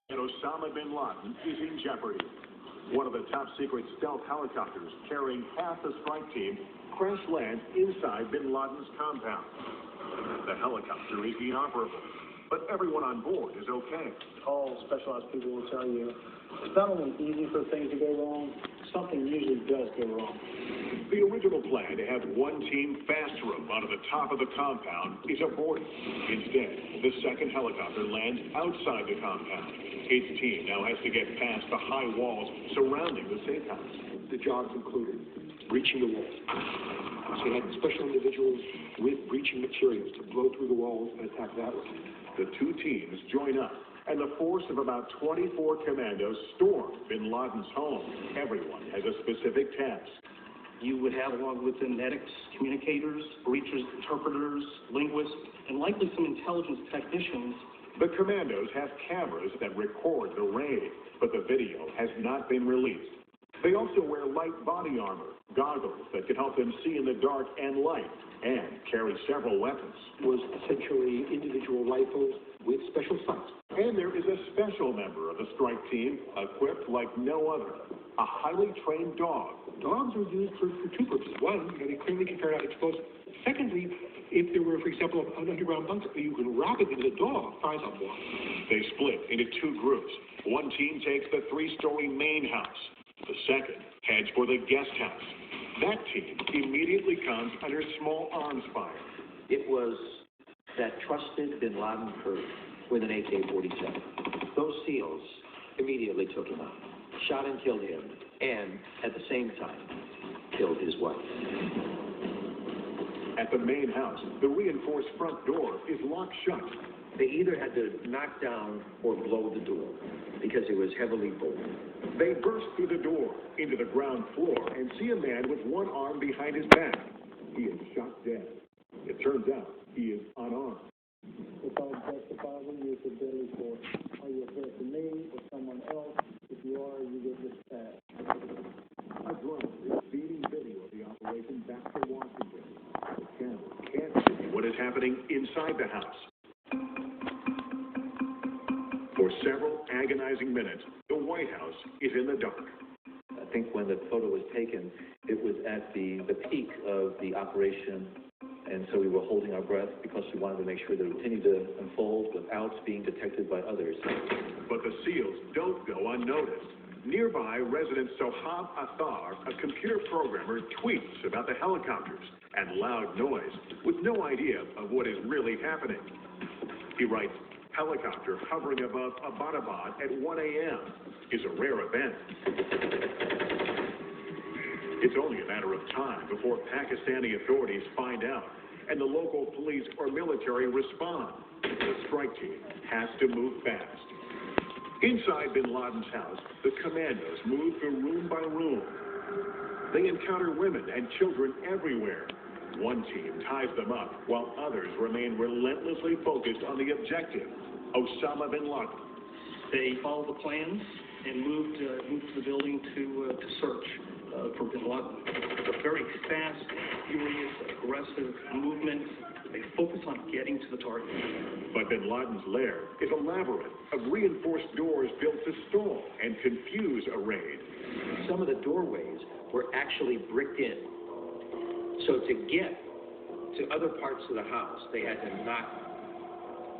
And Osama bin Laden is in jeopardy. One of the top-secret stealth helicopters carrying half the strike team crash lands inside bin Laden's compound. The helicopter is inoperable, but everyone on board is okay. All specialized people will tell you it's not only easy for things to go wrong, something usually does go wrong. The original plan to have one team fast room onto the top of the compound is aborted. Instead, the second helicopter lands outside the compound. Its team now has to get past the high walls surrounding the safe house. The jobs included breaching the walls. So you had special individuals with breaching materials to blow through the walls and attack that way. The two teams join up, and the force of about 24 commandos storm bin Laden's home. Everyone has a specific task. You would have, along with genetics, communicators, breachers, interpreters, linguists, and likely some intelligence technicians. The commandos have cameras that record the raid, but the video has not been released. They also wear light body armor, goggles that can help them see in the dark and light, and carry several weapons. It was essentially individual rifles with special sights. And there is a special member of the strike team, equipped like no other, a highly trained dog. Dogs were used for two purposes. One, they clearly can carry out explosives. Secondly, if there were, for example, an underground bunker, you can rapidly, with a dog, find someone. They split into two groups. One team takes the three-story main house. The second heads for the guest house. That team immediately comes under small arms fire. It was that trusted bin Laden crew with an AK-47. Those SEALs immediately took him out, shot and killed him, and at the same time, killed his wife. At the main house, the reinforced front door is locked shut. They either had to knock down or blow the door because it was heavily bolted. They burst through the door into the ground floor and see a man with one arm behind his back. He is shot dead. It turns out he is unarmed. Without justifiable use of deadly force, are you a threat to me or someone else? If you are, you get dispatched. A drone is feeding video of the operation back to Washington. The camera can't see what is happening inside the house. For several agonizing minutes, the White House is in the dark. I think when the photo was taken, it was at the peak of the operation, and so we were holding our breath because we wanted to make sure that it continued to unfold without being detected by others. But the SEALs don't go unnoticed. Nearby, resident Sohab Athar, a computer programmer, tweets about the helicopters and loud noise with no idea of what is really happening. He writes, "Helicopter hovering above Abbottabad at 1 a.m. is a rare event." It's only a matter of time before Pakistani authorities find out and the local police or military respond. The strike team has to move fast. Inside bin Laden's house, the commandos move through room by room. They encounter women and children everywhere. One team ties them up, while others remain relentlessly focused on the objective, Osama bin Laden. They followed the plans and moved to the building to search for bin Laden. A very fast, furious, aggressive movement. They focus on getting to the target. But bin Laden's lair is a labyrinth of reinforced doors built to stall and confuse a raid. Some of the doorways were actually bricked in. So to get to other parts of the house, they had to knock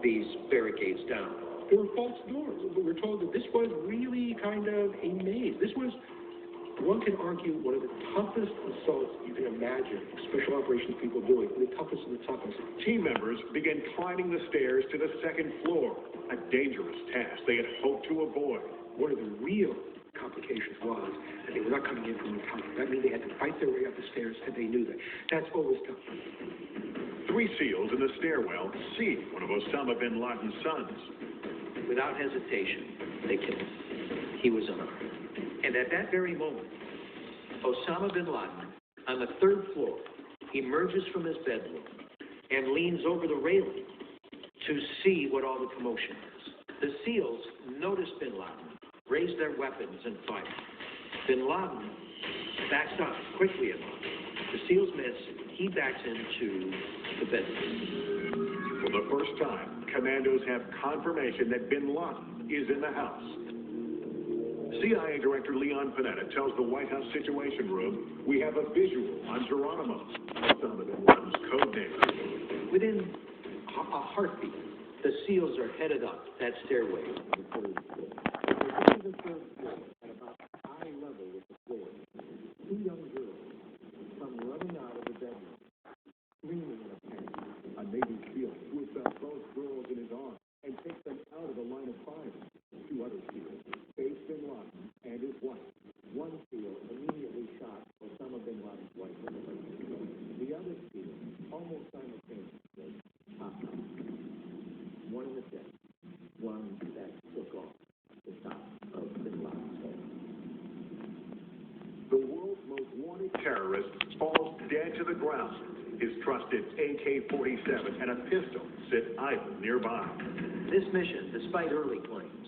these barricades down. There were false doors. We're told that this was really kind of a maze. This was, one can argue, one of the toughest assaults you can imagine special operations people doing, the toughest of the toughest. Team members began climbing the stairs to the second floor, a dangerous task they had hoped to avoid. One of the real complications was that they were not coming in from the top. That means they had to fight their way up the stairs, and they knew that. That's always tough. Three SEALs in the stairwell see one of Osama bin Laden's sons. Without hesitation, they killed him. He was unarmed. And at that very moment, Osama bin Laden, on the third floor, emerges from his bedroom and leans over the railing to see what all the commotion is. The SEALs notice bin Laden, raise their weapons, and fire. Bin Laden backs up quickly enough. The SEALs miss. He backs into the bedroom. For the first time, commandos have confirmation that bin Laden is in the house. CIA Director Leon Panetta tells the White House Situation Room, we have a visual on Geronimo, Osama bin Laden's code name. Within a heartbeat, the SEALs are headed up that stairway. At about eye level with the floor, two young girls come running out of the bedroom, screaming in a panic. A Navy SEAL swoops up both girls in his arms and takes them out of the line of fire. Two other SEALs face bin Laden and his wife. One SEAL immediately shot Osama bin Laden's wife in the face. The other SEAL, almost simultaneously, popped up. One in the chest, one that took off the top of bin Laden's head. The world's most wanted terrorist falls dead to the ground. His trusted AK-47 and a pistol sit idle nearby. This mission, despite early claims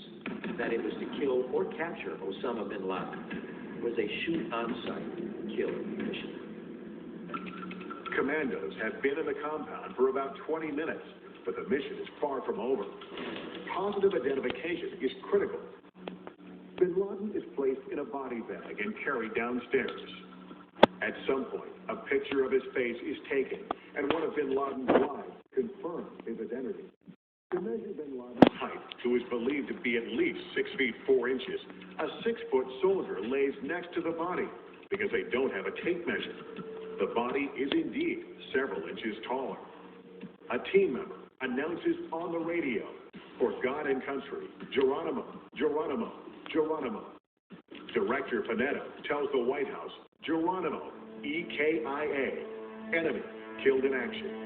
that it was to kill or capture Osama bin Laden, was a shoot-on-sight kill mission. Commandos have been in the compound for about 20 minutes, but the mission is far from over. Positive identification is critical. Bin Laden is placed in a body bag and carried downstairs. At some point, a picture of his face is taken, and one of bin Laden's wives confirms his identity. To measure bin Laden's height, who is believed to be at least 6 feet 4 inches, a 6-foot soldier lays next to the body because they don't have a tape measure. The body is indeed several inches taller. A team member announces on the radio, for God and country, Geronimo, Geronimo, Geronimo. Director Panetta tells the White House, Geronimo, EKIA, enemy killed in action.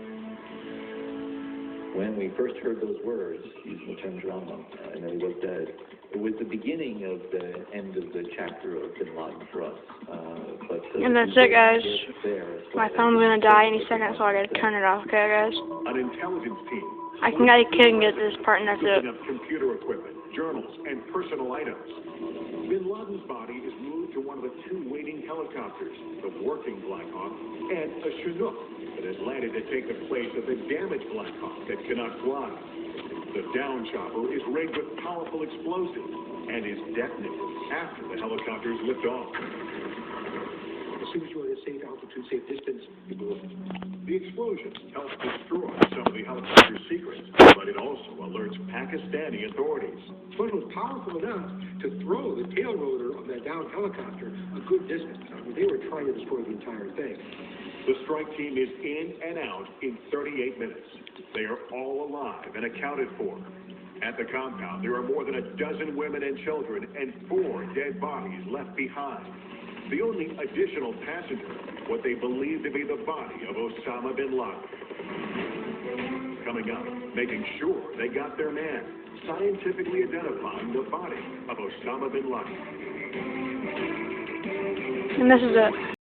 When we first heard those words, using the term Geronimo, and it was the beginning of the end of the chapter of bin Laden for us. And that's it, guys. My phone's gonna die any second, so I gotta turn it off, okay, guys? An intelligence team. I couldn't get this part, and that's it. Picking up computer equipment, journals, and personal items. Bin Laden's body is moved to one of the two waiting helicopters, the working Black Hawk and a Chinook that has landed to take the place of the damaged Black Hawk that cannot fly. The down chopper is rigged with powerful explosives and is detonated after the helicopters lift off. As soon as you're at a safe altitude, safe distance, you move. The explosion helps destroy some of the helicopter's secrets, but it also alerts Pakistani authorities. The explosion was powerful enough to throw the tail rotor of that downed helicopter a good distance. I mean, they were trying to destroy the entire thing. The strike team is in and out in 38 minutes. They are all alive and accounted for. At the compound, there are more than a dozen women and children and 4 dead bodies left behind. The only additional passenger, what they believe to be the body of Osama bin Laden. Coming up, making sure they got their man, scientifically identifying the body of Osama bin Laden. And this is it.